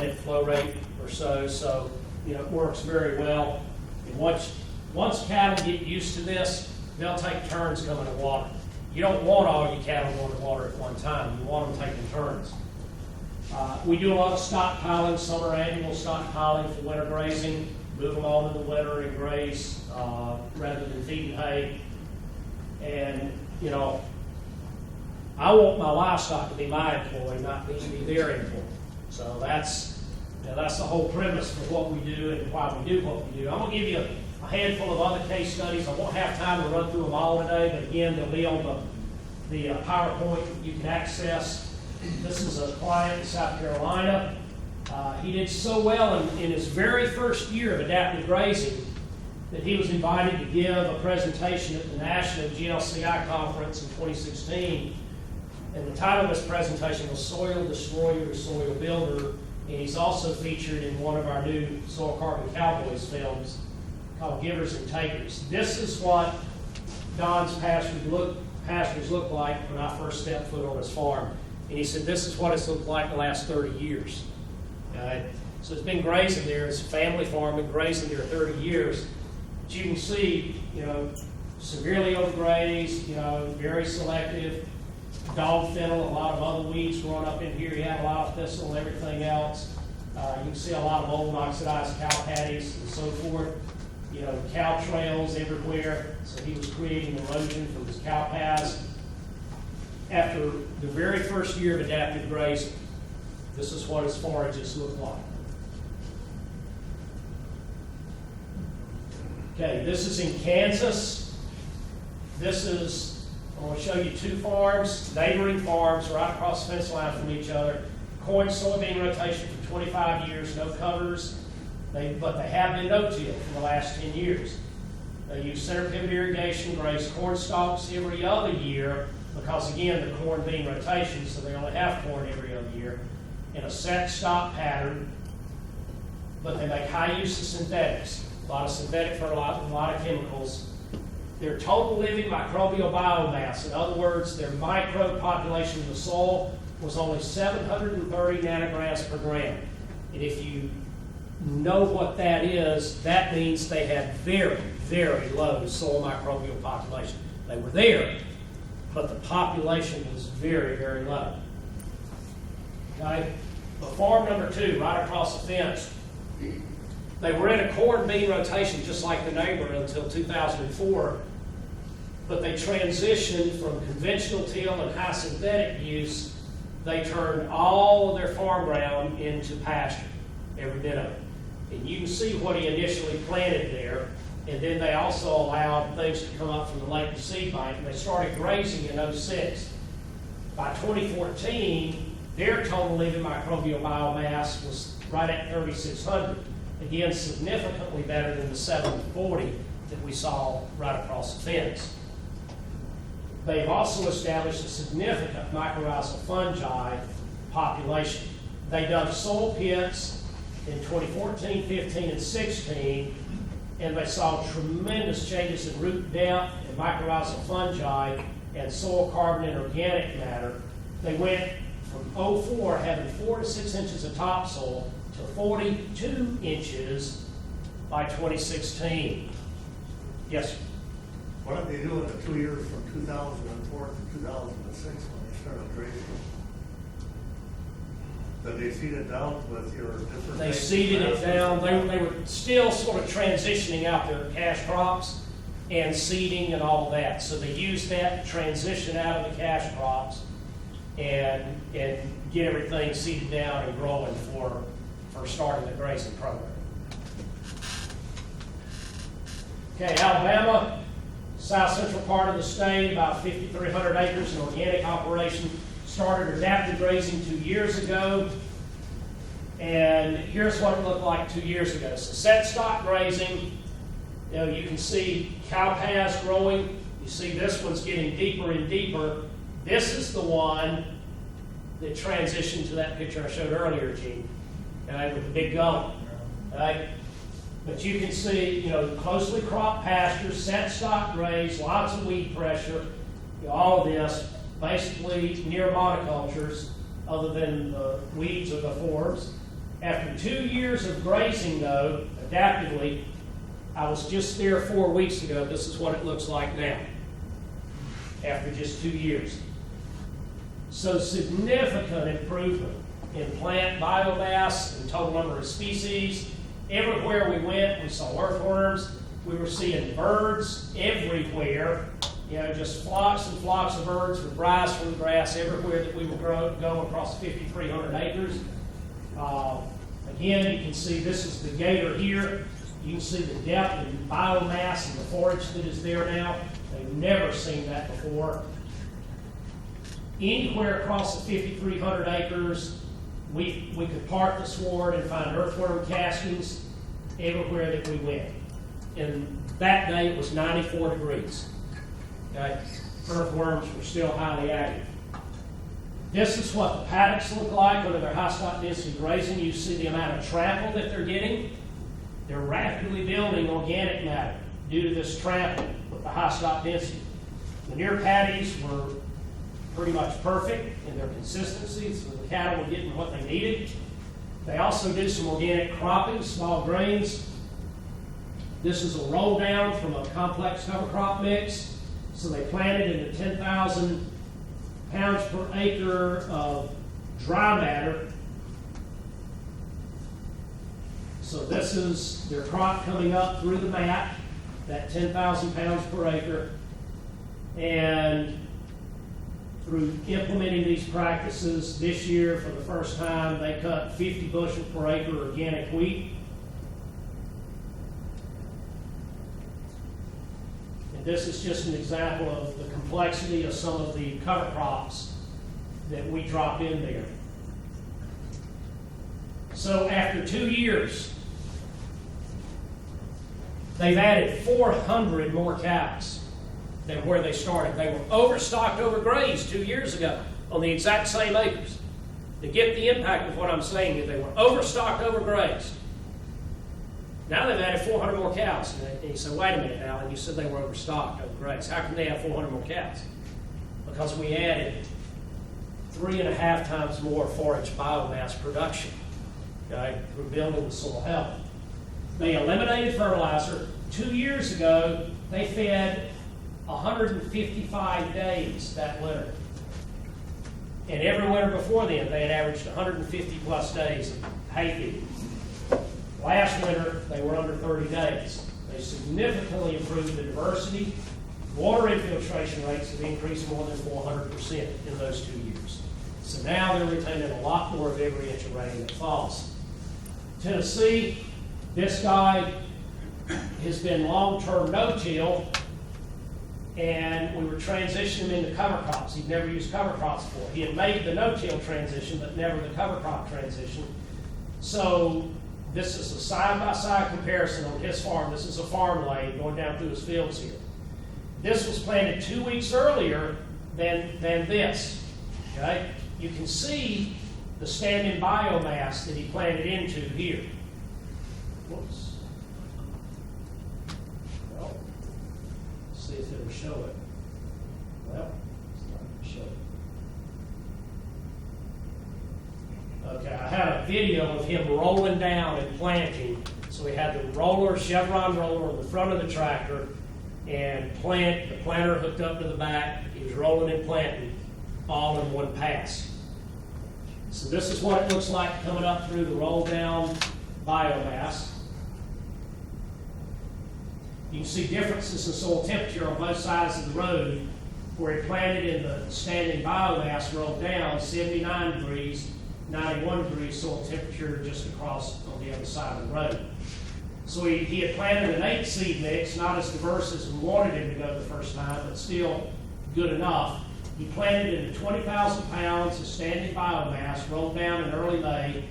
flow rate or so. So, it works very well. And once cattle get used to this, they'll take turns coming to water. You don't want all your cattle going to water at one time. You want them taking turns. We do a lot of stockpiling, summer annual stockpiling for winter grazing. Move them on in the winter and graze rather than feeding hay. And, I want my livestock to be my employee, not me to be their employee. So that's the whole premise for what we do and why we do what we do. I'm going to give you a handful of other case studies. I won't have time to run through them all today, but again, they'll be on the PowerPoint you can access. This is a client in South Carolina. He did so well in his very first year of adaptive grazing that he was invited to give a presentation at the National GLCI Conference in 2016. And the title of this presentation was Soil Destroyer, Soil Builder. And he's also featured in one of our new Soil Carbon Cowboys films called Givers and Takers. This is what Don's pastures looked like when I first stepped foot on his farm. And he said, this is what it's looked like the last 30 years. So it's been grazing there. It's a family farm, been grazing there 30 years. But you can see, severely overgrazed, very selective. Dog fennel, a lot of other weeds growing up in here. He had a lot of thistle and everything else. You can see a lot of old oxidized cow patties and so forth. Cow trails everywhere. So he was creating erosion from his cow paths. After the very first year of adaptive grazing, this is what his forages look like. Okay, this is in Kansas. I'm going to show you two farms, neighboring farms, right across the fence line from each other. Corn soybean rotation for 25 years, no covers, but they have been no-till for the last 10 years. They use center pivot irrigation, graze corn stalks every other year, because again, the corn bean rotation, so they only have corn every other year, in a set stop pattern, but they make high use of synthetics, a lot of synthetic fertilizer, a lot of chemicals. Their total living microbial biomass, in other words, their microbe population of the soil was only 730 nanograms per gram. And if you know what that is, that means they had very, very low soil microbial population. They were there, but the population was very, very low. Okay? But farm number 2, right across the fence, they were in a corn bean rotation just like the neighbor until 2004, but they transitioned from conventional till and high synthetic use. They turned all of their farm ground into pasture, every bit of it. And you can see what he initially planted there, and then they also allowed things to come up from the latent seed bank, and they started grazing in 06. By 2014, their total living microbial biomass was right at 3,600. Again, significantly better than the 740 that we saw right across the fence. They've also established a significant mycorrhizal fungi population. They dug soil pits in 2014, 15, and 16, and they saw tremendous changes in root depth and mycorrhizal fungi and soil carbon and organic matter. They went from 04 having 4 to 6 inches of topsoil to 42 inches by 2016. Yes, sir. What did they do in the 2 years from 2004 to 2006 when they started grazing? Did they seed it down with your different? They seeded it down. They were still sort of transitioning out their cash crops and seeding and all of that. So they used that to transition out of the cash crops and get everything seeded down and growing for starting the grazing program. Okay, Alabama. South central part of the state, about 5,300 acres, an organic operation. Started adaptive grazing 2 years ago. And here's what it looked like 2 years ago. So set stock grazing, you can see cow paths growing. You see this one's getting deeper and deeper. This is the one that transitioned to that picture I showed earlier, Gene, with the big gully. Right? But you can see, closely cropped pastures, set stock graze, lots of weed pressure, all of this, basically near monocultures, other than the weeds or the forbs. After 2 years of grazing, though, adaptively, I was just there 4 weeks ago. This is what it looks like now, after just 2 years. So significant improvement in plant biomass and total number of species. Everywhere we went, we saw earthworms. We were seeing birds everywhere. You know, just flocks and flocks of birds with rice from the grass everywhere that we would go across 5,300 acres. Again, you can see this is the gator here. You can see the depth and biomass and the forage that is there now. They've never seen that before. Anywhere across the 5,300 acres, we could part the sward and find earthworm castings everywhere that we went. And that day it was 94 degrees. Okay? Earthworms were still highly active. This is what the paddocks look like under their high stock density grazing. You see the amount of trample that they're getting. They're rapidly building organic matter due to this trample with the high stock density. The near paddies were pretty much perfect in their consistency, so the cattle were getting what they needed. They also do some organic cropping, small grains. This is a roll down from a complex cover crop mix. So they planted in the 10,000 pounds per acre of dry matter. So this is their crop coming up through the mat, that 10,000 pounds per acre. And through implementing these practices this year, for the first time, they cut 50 bushel per acre organic wheat. And this is just an example of the complexity of some of the cover crops that we drop in there. So after 2 years, they've added 400 more cows than where they started. They were overstocked, overgrazed 2 years ago on the exact same acres. To get the impact of what I'm saying, they were overstocked, overgrazed. Now they've added 400 more cows. And you say, wait a minute, Alan, you said they were overstocked, overgrazed. How can they have 400 more cows? Because we added 3.5 times more forage biomass production, okay, through building the soil health. They eliminated fertilizer. 2 years ago, they fed 155 days that winter. And every winter before then, they had averaged 150 plus days of hay feeding. Last winter, they were under 30 days. They significantly improved the diversity. Water infiltration rates have increased more than 400% in those 2 years. So now they're retaining a lot more of every inch of rain that falls. Tennessee, this guy has been long-term no-till, and we were transitioning him into cover crops. He'd never used cover crops before. He had made the no-till transition, but never the cover crop transition. So this is a side-by-side comparison on his farm. This is a farm lane going down through his fields here. This was planted 2 weeks earlier than this. Okay? You can see the standing biomass that he planted into here. Whoops. Well, let's see if it'll show it. Well, it's not going to show it. Okay, I had a video of him rolling down and planting. So we had the roller, chevron roller on the front of the tractor, and the planter hooked up to the back. He was rolling and planting all in one pass. So this is what it looks like coming up through the roll down biomass. You can see differences in soil temperature on both sides of the road. Where he planted in the standing biomass rolled down, 79 degrees, 91 degrees soil temperature just across on the other side of the road. So he had planted an 8 seed mix, not as diverse as we wanted him to go the first time, but still good enough. He planted into 20,000 pounds of standing biomass, rolled down in early May,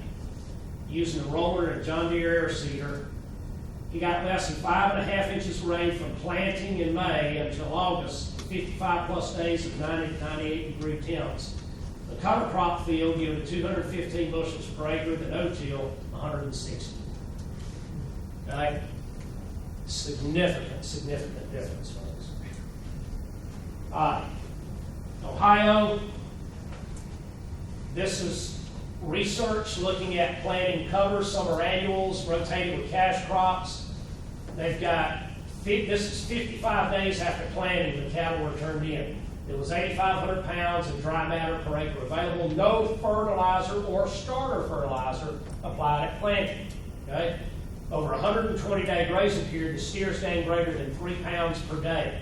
using a roller and a John Deere air seeder. He got less than 5.5 inches of rain from planting in May until August, 55 plus days of 90 to 98 degree temps. The cover crop field yielded 215 bushels per acre, the no-till 160. Okay? Significant difference, folks. All right. Ohio, this is research looking at planting cover, summer annuals, rotating with cash crops. They've got, this is 55 days after planting, the cattle were turned in. There was 8,500 pounds of dry matter per acre available. No fertilizer or starter fertilizer applied at planting. Okay? Over a 120-day grazing period, the steers gained greater than 3 pounds per day.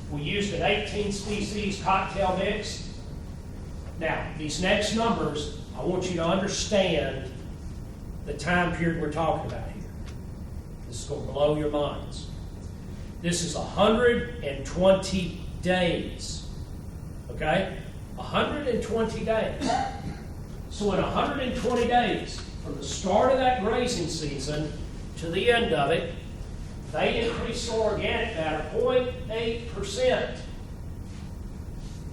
We used an 18 species cocktail mix. Now, these next numbers, I want you to understand the time period we're talking about here. This is going to blow your minds. This is 120 days. Okay? 120 days. So in 120 days, from the start of that grazing season to the end of it, they increased soil organic matter 0.8%.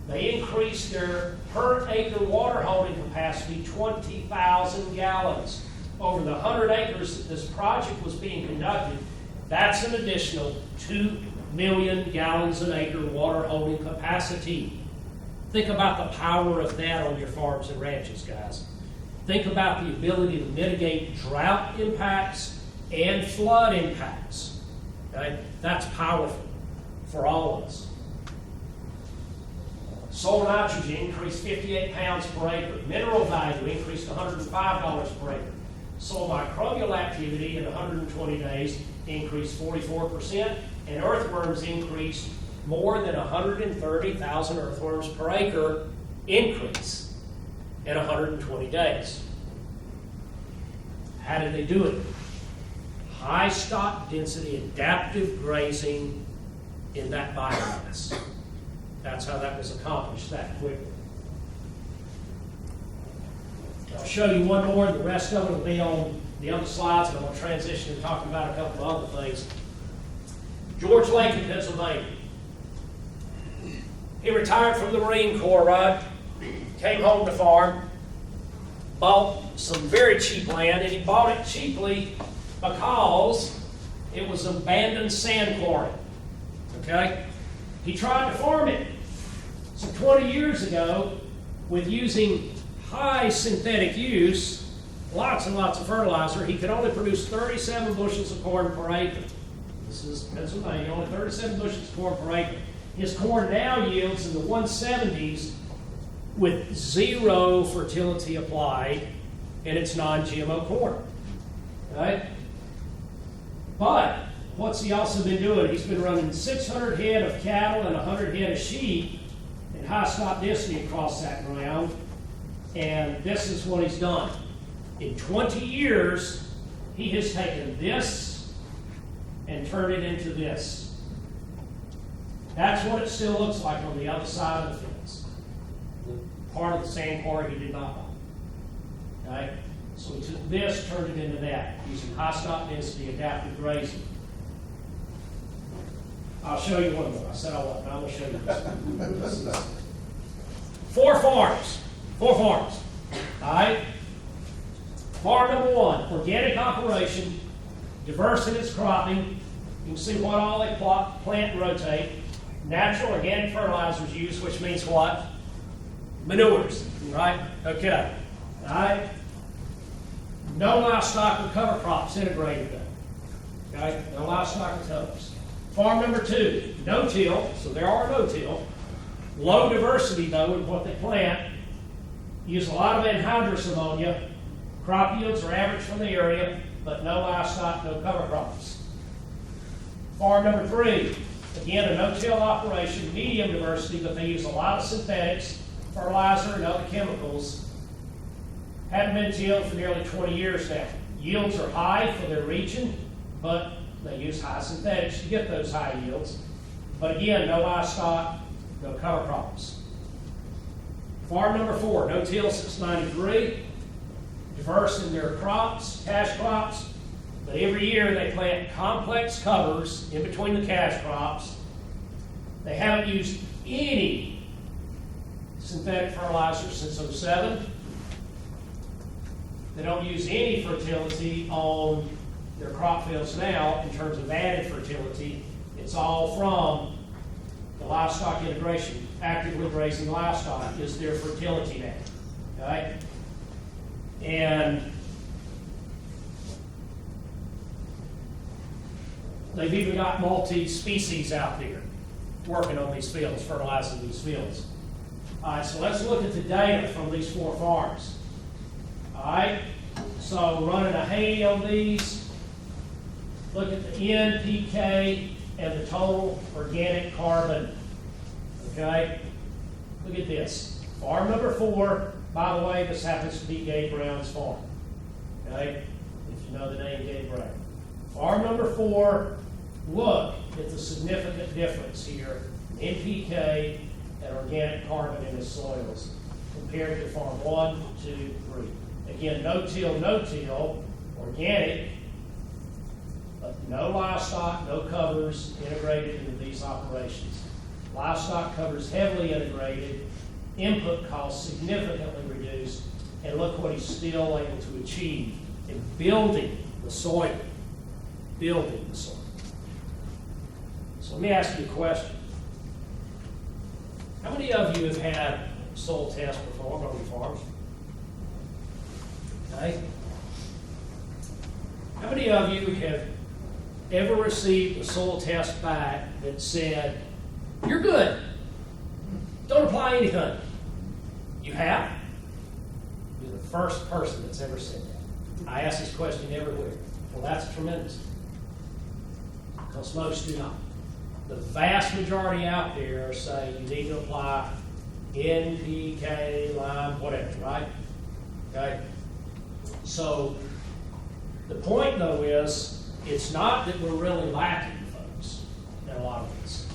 They increased their per acre water holding capacity 20,000 gallons. Over the 100 acres that this project was being conducted, that's an additional 2 million gallons an acre water holding capacity. Think about the power of that on your farms and ranches, guys. Think about the ability to mitigate drought impacts and flood impacts. Okay? That's powerful for all of us. Soil nitrogen increased 58 pounds per acre. Mineral value increased $105 per acre. Soil microbial activity in 120 days increased 44%, and earthworms increased more than 130,000 earthworms per acre increase in 120 days. How did they do it? High stock density adaptive grazing in that biomass. That's how that was accomplished that quickly. I'll show you one more. The rest of it will be on the other slides, and I'm going to transition to talking about a couple of other things. George Lake in Pennsylvania. He retired from the Marine Corps, right? Came home to farm, bought some very cheap land, and he bought it cheaply because it was abandoned sand quarry. Okay? He tried to farm it. So 20 years ago, with using high synthetic use, lots and lots of fertilizer, he could only produce 37 bushels of corn per acre. This is Pennsylvania, only 37 bushels of corn per acre. His corn now yields in the 170s with zero fertility applied, and it's non-GMO corn. Okay? But what's he also been doing? He's been running 600 head of cattle and 100 head of sheep in high stock density across that ground, and this is what he's done. In 20 years, he has taken this and turned it into this. That's what it still looks like on the other side of the fence. The part of the sand quarry he did not buy. Okay? So he took this, turned it into that, using high stock density adaptive grazing. I'll show you one more. I said I wasn't, but I'm going to show you this one. 4 farms. 4 farms. All right? Farm number 1, organic operation, diverse in its cropping. You can see what all they plant and rotate. Natural organic fertilizers used, which means what? Manures, right? Okay. All right? No livestock or cover crops integrated though. Okay? No livestock or covers. Farm number 2, no-till, so there are no-till. Low diversity though in what they plant. Use a lot of anhydrous ammonia. Crop yields are average from the area, but no livestock, no cover crops. Farm number 3, again a no-till operation, medium diversity, but they use a lot of synthetics, fertilizer, and other chemicals. Hadn't been tilled for nearly 20 years now. Yields are high for their region, but they use high synthetics to get those high yields. But again, no livestock, no cover crops. Farm number 4, no-till since '93. Diverse in their crops, cash crops, but every year they plant complex covers in between the cash crops. They haven't used any synthetic fertilizer since '07. They don't use any fertility on their crop fields now in terms of added fertility. It's all from The livestock integration, actively grazing livestock, is their fertility now, okay? And they've even got multi-species out there working on these fields, fertilizing these fields. All right, so let's look at the data from these 4 farms. All right, so running a hay on these, look at the NPK and the total organic carbon, okay? Look at this. Farm number 4, by the way, this happens to be Gabe Brown's farm, okay? If you know the name Gabe Brown. Farm number 4, look at the significant difference here, NPK and organic carbon in the soils compared to farm 1, 2, 3. Again, no-till, organic, but no livestock, no covers integrated into these operations. Livestock covers heavily integrated, input costs significantly reduced, and look what he's still able to achieve in building the soil. Building the soil. So let me ask you a question. How many of you have had soil tests performed on your farms? Okay. How many of you have ever received a soil test back that said, you're good, don't apply anything? You have? You're the first person that's ever said that. I ask this question everywhere. Well, that's tremendous. Because most do not. The vast majority out there say you need to apply NPK, lime, whatever, right? Okay? So the point, though, is it's not that we're really lacking, folks, in a lot of this.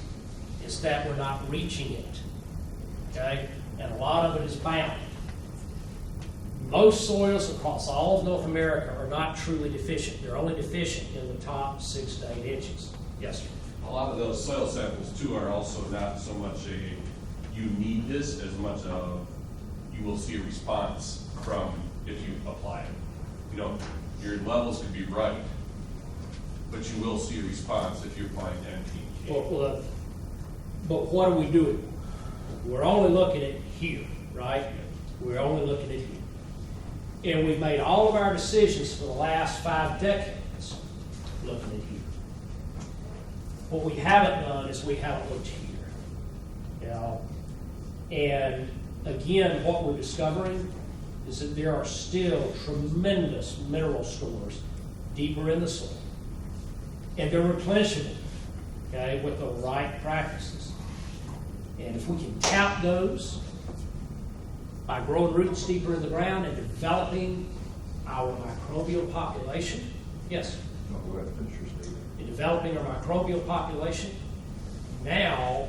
It's that we're not reaching it, okay? And a lot of it is bound. Most soils across all of North America are not truly deficient. They're only deficient in the top 6 to 8 inches. Yes, sir. A lot of those soil samples too are also not so much you need this as much of you will see a response from if you apply it. You know, your levels could be right, but you will see a response if you're applying NPK. But what are we doing? We're only looking at here, right? We're only looking at here. And we've made all of our decisions for the last 5 decades looking at here. What we haven't done is we haven't looked here. You know? And again, what we're discovering is that there are still tremendous mineral stores deeper in the soil. And they're replenishable, okay, with the right practices. And if we can tap those by growing roots deeper in the ground and developing our microbial population, yes? No, go ahead, finish your statement. In developing our microbial population, now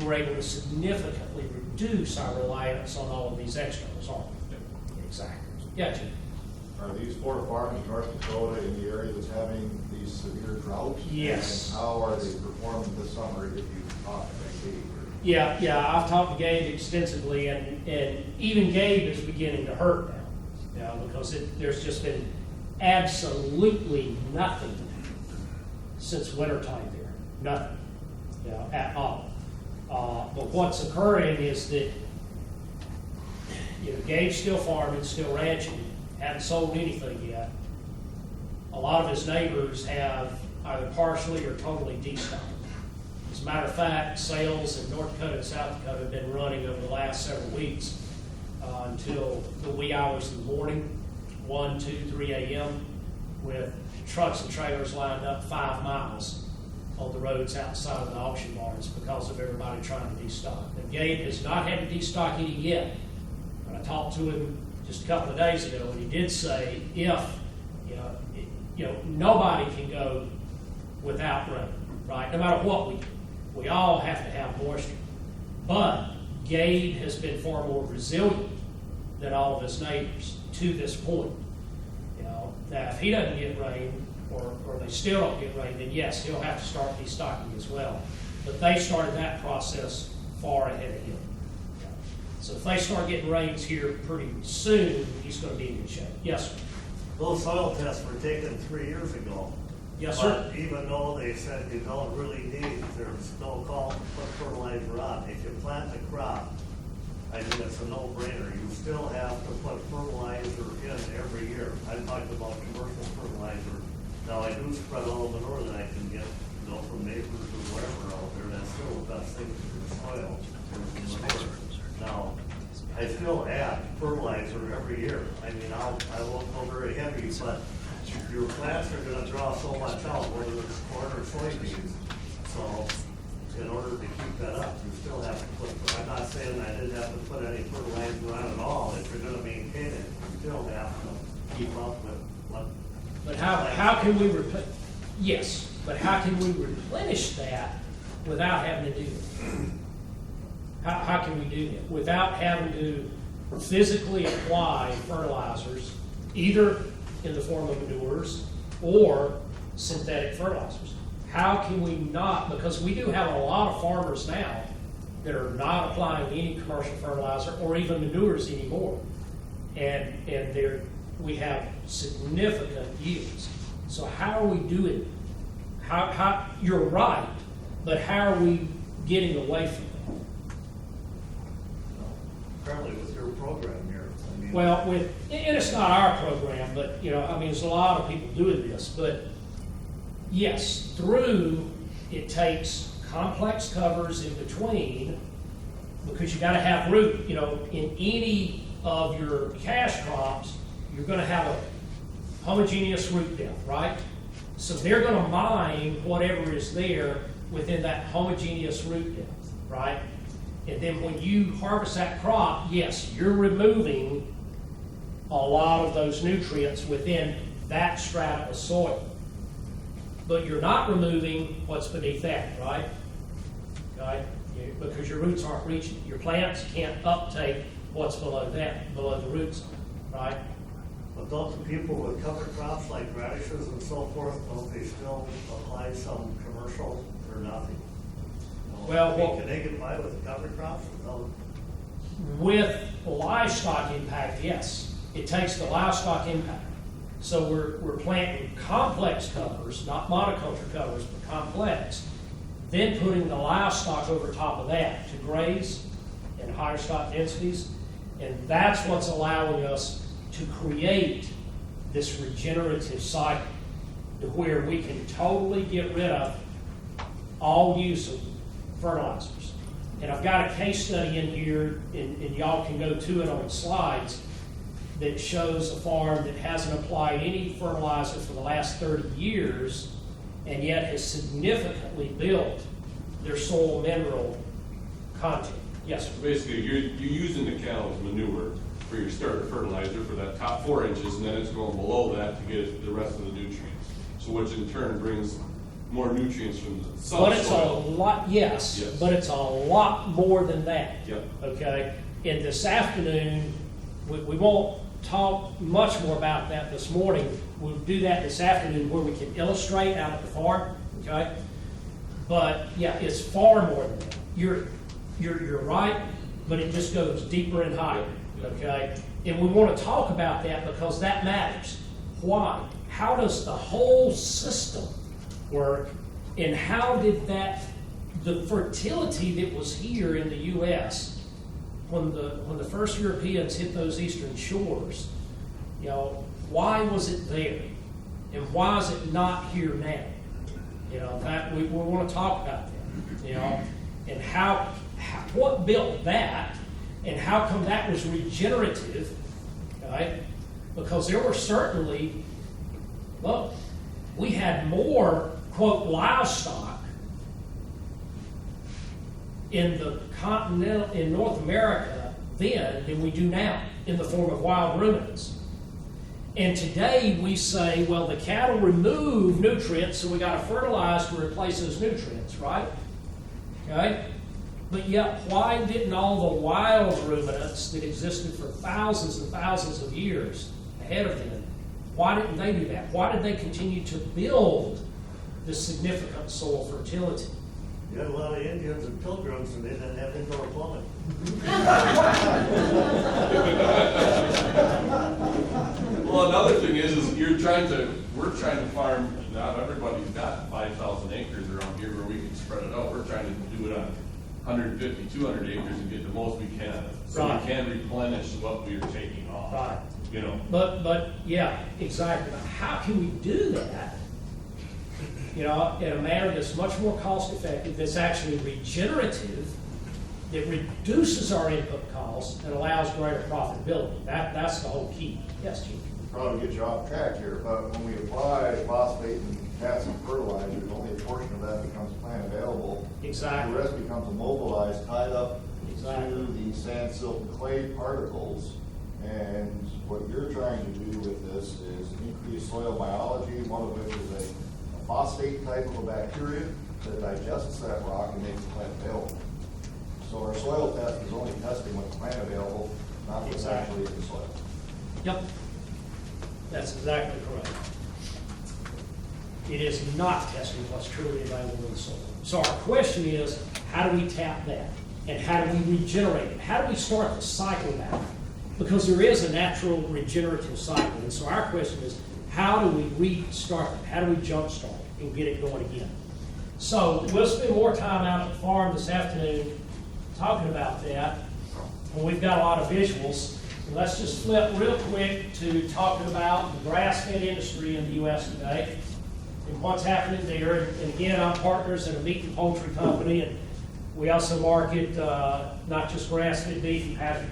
we're able to significantly reduce our reliance on all of these externals, aren't we? Exactly. Yeah, Jim. Are these 4 farms in North Dakota in the area that's having these severe droughts? Yes. And how are they performing this summer if you talk to Gabe? Yeah, I've talked to Gabe extensively, and even Gabe is beginning to hurt now, because there's just been absolutely nothing since wintertime there, nothing, at all. But what's occurring is that, Gabe's still farming, still ranching, hasn't sold anything yet. A lot of his neighbors have either partially or totally destocked. As a matter of fact, sales in North Dakota and South Dakota have been running over the last several weeks until the wee hours of the morning, 1, 2, 3 a.m., with trucks and trailers lined up 5 miles on the roads outside of the auction barns because of everybody trying to destock. And Gabe has not had to destock any yet. But I talked to him just a couple of days ago, and he did say if, nobody can go without rain, right? No matter what we do. We all have to have moisture. But Gabe has been far more resilient than all of his neighbors to this point. Now if he doesn't get rain, or they still don't get rain, then yes, he'll have to start destocking as well. But they started that process far ahead of him. So if they start getting rains here pretty soon, he's going to be in good shape. Yes, sir. Those soil tests were taken 3 years ago. Yes, sir. But even though they said you don't really need, there's no call to put fertilizer on, if you plant the crop, I mean, it's a no-brainer, you still have to put fertilizer in every year. I talked about commercial fertilizer, now I do spread all the manure that I can get, you know, from neighbors or whatever out there, that's still the best thing for the soil, for manure. Now, I still add fertilizer every year, I mean, I won't go very heavy, but your plants are gonna draw so much out, whether it's corn or soybeans. So, in order to keep that up, you still have to put, I'm not saying I didn't have to put any fertilizer on at all, if you're gonna maintain it, you still have to keep up with what. But how can we yes, but how can we replenish that without having to do it? How can we do that? Without having to physically apply fertilizers, either in the form of manures or synthetic fertilizers. How can we not, because we do have a lot of farmers now that are not applying any commercial fertilizer or even manures anymore. And we have significant yields. So how are we doing it? How you're right, but how are we getting away from that? Apparently with your program here, I mean. Well, and it's not our program, but, you know, I mean, there's a lot of people doing this, but yes, it takes complex covers in between, because you gotta have root, you know, in any of your cash crops, you're gonna have a homogeneous root depth, right? So they're gonna mine whatever is there within that homogeneous root depth, right? And then when you harvest that crop, yes, you're removing a lot of those nutrients within that strata of soil. But you're not removing what's beneath that, right? Okay? Because your roots aren't reaching. Your plants can't uptake what's below that, below the roots, right? But don't the people with cover crops like radishes and so forth, don't they still apply some commercial or nothing? Well, I mean, can they get by with cover crops without? With livestock impact, yes. It takes the livestock impact. So we're planting complex covers, not monoculture covers, but complex, then putting the livestock over top of that to graze in higher stock densities. And that's what's allowing us to create this regenerative cycle to where we can totally get rid of all use of fertilizers. And I've got a case study in here, and y'all can go to it on the slides, that shows a farm that hasn't applied any fertilizer for the last 30 years and yet has significantly built their soil mineral content. Yes, sir. Basically, you're using the cow's manure for your starter fertilizer for that top 4 inches, and then it's going below that to get the rest of the nutrients. So which in turn brings more nutrients from the subsoil. But it's a lot, yes, but it's a lot more than that. Yep. Okay? And this afternoon, we won't talk much more about that this morning. We'll do that this afternoon where we can illustrate out at the farm, okay? But yeah, it's far more than that. You're right, but it just goes deeper and higher, okay? And we want to talk about that because that matters. Why? How does the whole system work, and how did the fertility that was here in the U.S. when the first Europeans hit those eastern shores, you know, why was it there, and why is it not here now? You know, that we want to talk about that. You know, and how what built that, and how come that was regenerative, right? Because there were certainly, look, we had more, quote, livestock in the continental, in North America then than we do now in the form of wild ruminants. And today we say, well, the cattle remove nutrients, so we got to fertilize to replace those nutrients, right? Okay? But yet, why didn't all the wild ruminants that existed for thousands and thousands of years ahead of them, why didn't they do that? Why did they continue to build this significant soil fertility? You had a lot of Indians and pilgrims, and they didn't have indoor plumbing. Well, Another thing is we're trying to farm, not everybody's got 5,000 acres around here where we can spread it out. We're trying to do it on 150, 200 acres and get the most we can. So Right. we can replenish what we are taking off. Right. You know, But, yeah, exactly. But how can we do that, you know, in a manner that's much more cost effective, that's actually regenerative, that reduces our input costs and allows greater profitability? That's the whole key. Yes, Chief? Probably get you off track here, but when we apply phosphate and potassium fertilizer, only a portion of that becomes plant available. Exactly. The rest becomes immobilized, tied up Exactly. to the sand, silt, and clay particles. And what you're trying to do with this is increase soil biology, one of which is a phosphate type of a bacteria that digests that rock and makes the plant available. So our soil test is only testing what's plant available, not what's Exactly. actually in the soil. Yep. That's exactly correct. It is not testing what's truly available in the soil. So our question is, how do we tap that? And how do we regenerate it? How do we start the cycle back? Because there is a natural regenerative cycle. And so our question is, how do we restart it? How do we jumpstart it and get it going again? So we'll spend more time out at the farm this afternoon talking about that. And we've got a lot of visuals. Let's just flip real quick to talking about the grass-fed industry in the U.S. today and what's happening there. And again, I'm partners in a meat and poultry company, and we also market not just grass-fed beef and pasture